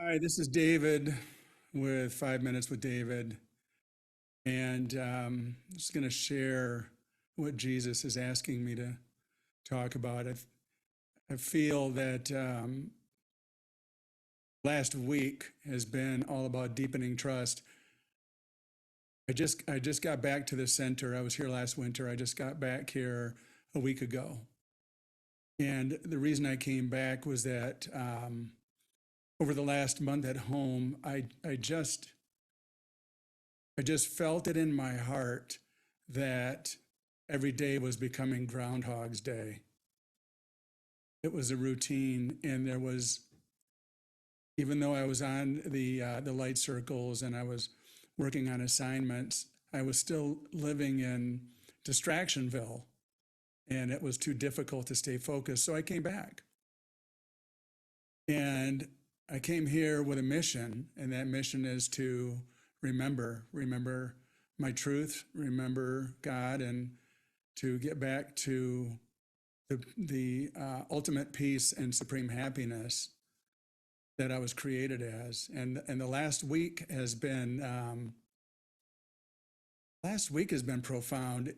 Hi, this is David with 5 Minutes with David. And I'm just going to share what Jesus is asking me to talk about. I feel that last week has been all about deepening trust. I just got back to the center. I was here last winter. I just got back here a week ago. And the reason I came back was that over the last month at home, I just felt it in my heart that every day was becoming Groundhog's Day. It was a routine, and there was, even though I was on the light circles and I was working on assignments, I was still living in distractionville, and it was too difficult to stay focused. So I came back, and I came here with a mission, and that mission is to remember my truth, remember God, and to get back to the ultimate peace and supreme happiness that I was created as. And the last week has been profound.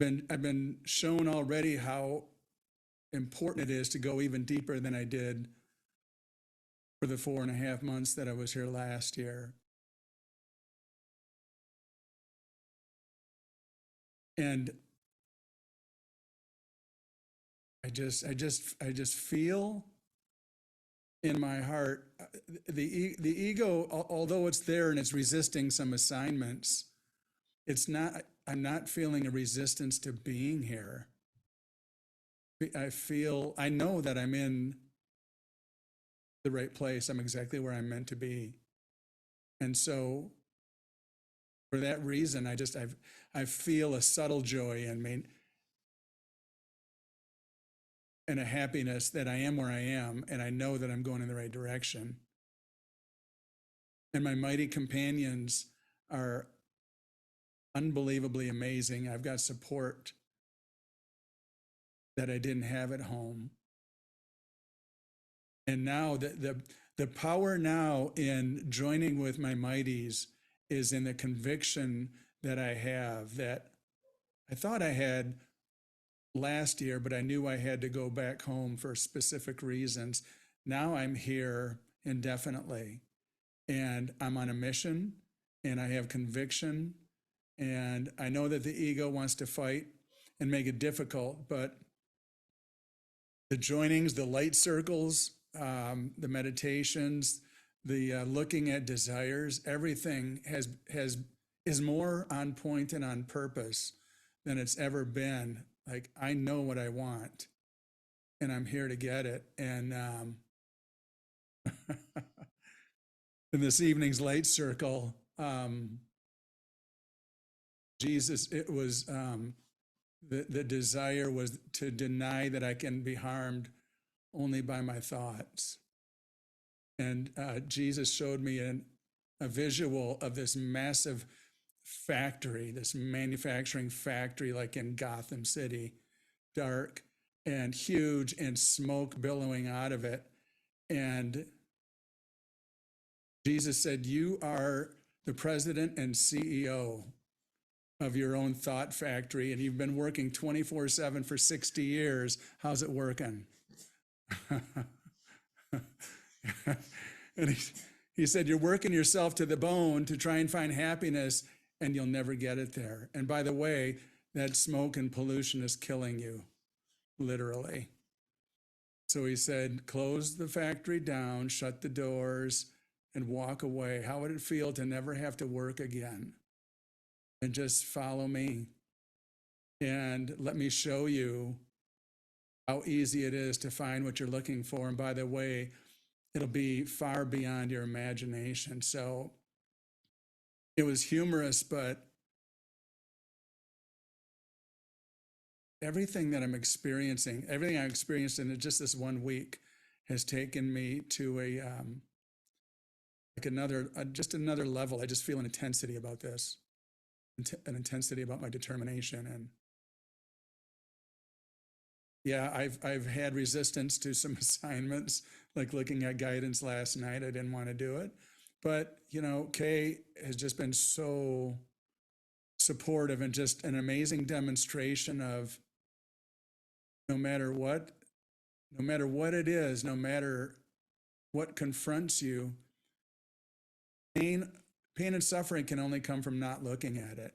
I've been shown already how important it is to go even deeper than I did for the 4.5 months that I was here last year. And I just feel in my heart the ego, although it's there and it's resisting some assignments, it's not. I'm not feeling a resistance to being here. I know that I'm in the right place. I'm exactly where I'm meant to be. And so for that reason, I feel a subtle joy in me and a happiness that I am where I am, and I know that I'm going in the right direction. And my mighty companions are unbelievably amazing. I've got support that I didn't have at home. And now the power now in joining with my mighties is in the conviction that I have, that I thought I had last year, but I knew I had to go back home for specific reasons. Now I'm here indefinitely, and I'm on a mission, and I have conviction, and I know that the ego wants to fight and make it difficult, but the joinings, the light circles, the meditations, the looking at desires, everything is more on point and on purpose than it's ever been. Like, I know what I want, and I'm here to get it. And in this evening's light circle, Jesus, it was the desire was to deny that I can be harmed only by my thoughts. And Jesus showed me a visual of this massive factory, this manufacturing factory, like in Gotham City, dark and huge, and smoke billowing out of it. And Jesus said, "You are the president and CEO of your own thought factory, and you've been working 24/7 for 60 years. How's it working?" And he said, "You're working yourself to the bone to try and find happiness, and you'll never get it there. And by the way, that smoke and pollution is killing you, literally." So he said, "Close the factory down, shut the doors, and walk away. How would it feel to never have to work again? And just follow me. And let me show you how easy it is to find what you're looking for. And by the way, it'll be far beyond your imagination." So it was humorous, but everything I experienced in just this 1 week has taken me to just another level. I just feel an intensity about this, an intensity about my determination. And Yeah, I've had resistance to some assignments, like looking at guidance last night. I didn't want to do it. But, Kay has just been so supportive and just an amazing demonstration of no matter what, no matter what it is, no matter what confronts you, pain, pain and suffering can only come from not looking at it.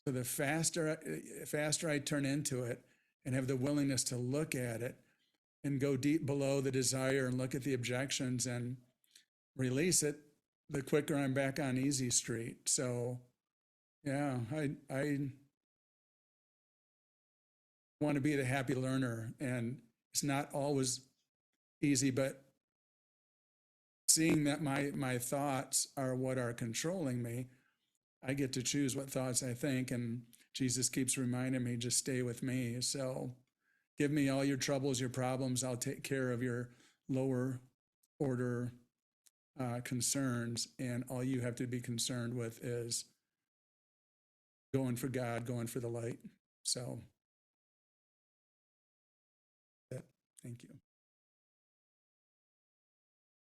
So the faster I turn into it and have the willingness to look at it and go deep below the desire and look at the objections and release it, the quicker I'm back on easy street. So yeah, I want to be the happy learner, and it's not always easy, but seeing that my thoughts are what are controlling me, I get to choose what thoughts I think, and Jesus keeps reminding me, just stay with me. So give me all your troubles, your problems. I'll take care of your lower order concerns, and all you have to be concerned with is going for God, going for the light. So, thank you.